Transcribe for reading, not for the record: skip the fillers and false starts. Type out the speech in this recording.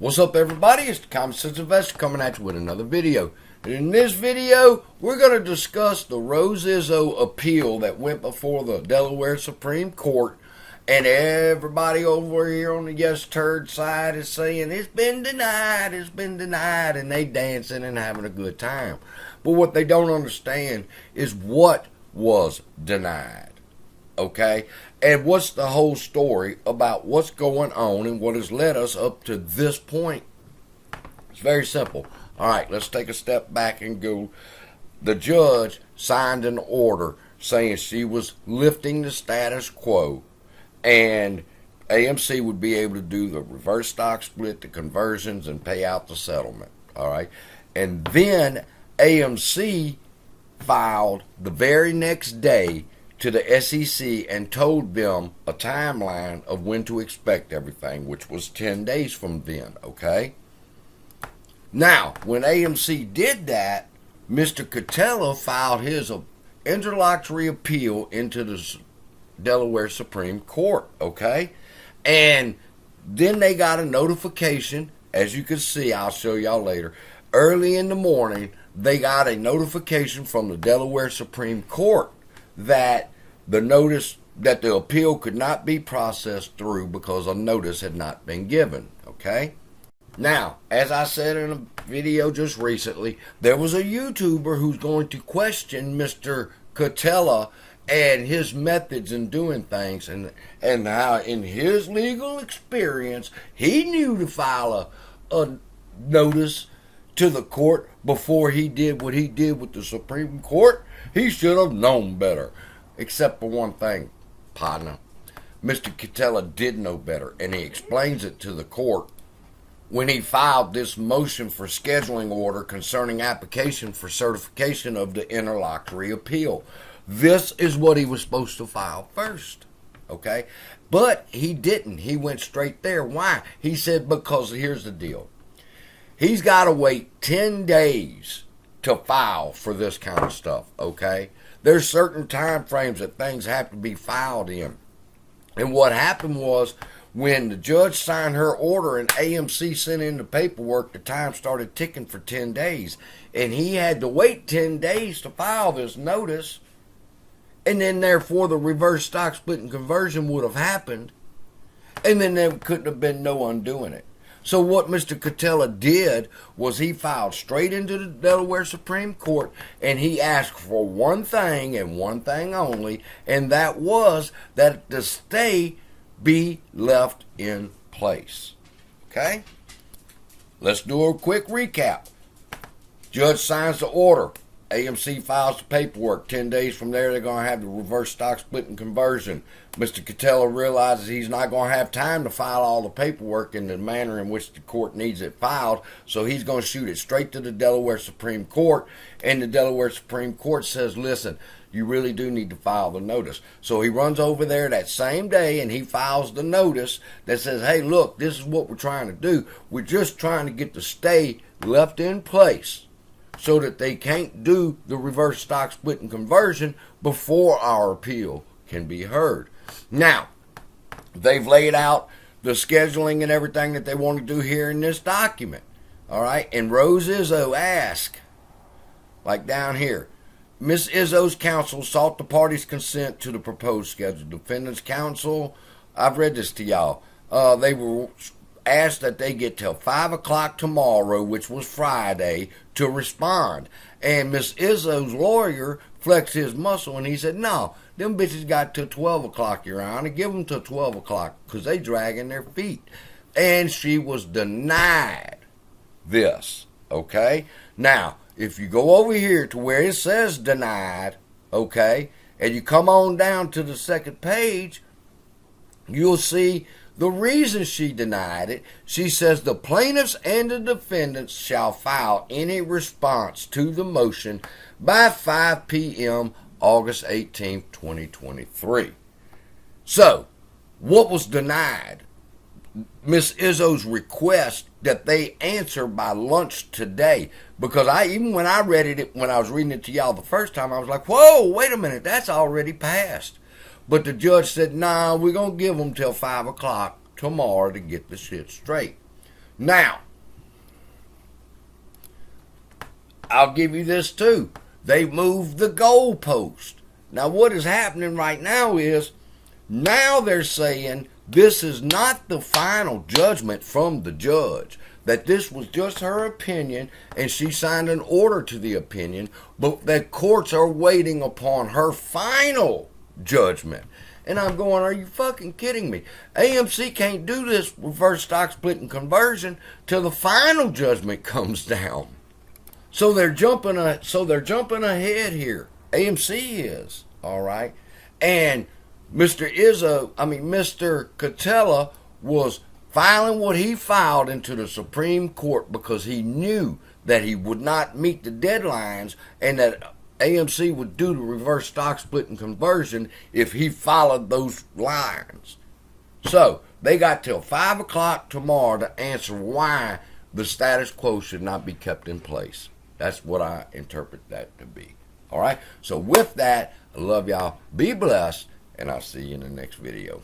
What's up, everybody? It's the Common Sense Investor coming at you with another video. And in this video, we're going to discuss the Rose Izzo appeal that went before the Delaware Supreme Court. And everybody over here on the yes turd side is saying it's been denied, and they dancing and having a good time. But what they don't understand is what was denied. Okay? And what's the whole story about what's going on and what has led us up to this point? It's very simple. All right, let's take a step back and go. The judge signed an order saying she was lifting the status quo and AMC would be able to do the reverse stock split, the conversions, and pay out the settlement. All right. And then AMC filed the very next day to the SEC and told them a timeline of when to expect everything, which was 10 days from then, okay? Now, when AMC did that, Mr. Catella filed his interlocutory appeal into the Delaware Supreme Court, okay? And then they got a notification, as you can see, I'll show y'all later. Early in the morning, they got a notification from the Delaware Supreme Court that the notice that the appeal could not be processed through because a notice had not been given, okay? Now, as I said in a video just recently, there was a YouTuber who's going to question Mr. Catella and his methods in doing things and how in his legal experience he knew to file a notice to the court before he did what he did with the Supreme Court. He should have known better. Except for one thing, partner. Mr. Catella did know better, and he explains it to the court when he filed this motion for scheduling order concerning application for certification of the interlocutory appeal. This is what he was supposed to file first, okay? But he didn't. He went straight there. Why? He said because here's the deal. He's got to wait 10 days to file for this kind of stuff, okay? There's certain time frames that things have to be filed in. And what happened was when the judge signed her order and AMC sent in the paperwork, the time started ticking for 10 days. And he had to wait 10 days to file this notice. And then therefore the reverse stock split and conversion would have happened. And then there couldn't have been no undoing it. So what Mr. Catella did was he filed straight into the Delaware Supreme Court and he asked for one thing and one thing only, and that was that the stay be left in place. Okay? Let's do a quick recap. Judge signs the order. AMC files the paperwork. 10 days from there, they're going to have the reverse stock split and conversion. Mr. Catella realizes he's not going to have time to file all the paperwork in the manner in which the court needs it filed, so he's going to shoot it straight to the Delaware Supreme Court, and the Delaware Supreme Court says, listen, you really do need to file the notice. So he runs over there that same day and he files the notice that says, hey, look, this is what we're trying to do. We're just trying to get the stay left in place so that they can't do the reverse stock split and conversion before our appeal can be heard. Now, they've laid out the scheduling and everything that they want to do here in this document. All right, and Rose Izzo asked, like down here, Miss Izzo's counsel sought the parties' consent to the proposed schedule. Defendant's counsel, I've read this to y'all, they were asked that they get till 5 o'clock tomorrow, which was Friday, to respond. And Miss Izzo's lawyer flexed his muscle and he said, no, them bitches got till 12 o'clock, Your Honor. Give them till 12 o'clock because they dragging their feet. And she was denied this, okay? Now, if you go over here to where it says denied, okay, and you come on down to the second page, you'll see the reason she denied it. She says the plaintiffs and the defendants shall file any response to the motion by 5 p.m. August 18th, 2023. So, what was denied? Miss Izzo's request that they answer by lunch today. Because even when I read it, when I was reading it to y'all the first time, I was like, whoa, wait a minute, that's already passed. But the judge said, nah, we're going to give them till 5 o'clock tomorrow to get the shit straight. Now, I'll give you this too. They moved the goalpost. Now, what is happening right now is, now they're saying this is not the final judgment from the judge, that this was just her opinion and she signed an order to the opinion, but the courts are waiting upon her final judgment. And I'm going, are you fucking kidding me? AMC can't do this reverse stock split and conversion till the final judgment comes down. So they're jumping ahead here. AMC is, all right? And Mr. Catella was filing what he filed into the Supreme Court because he knew that he would not meet the deadlines and that AMC would do the reverse stock split and conversion if he followed those lines. So they got till 5 o'clock tomorrow to answer why the status quo should not be kept in place. That's what I interpret that to be. All right? So with that, I love y'all. Be blessed, and I'll see you in the next video.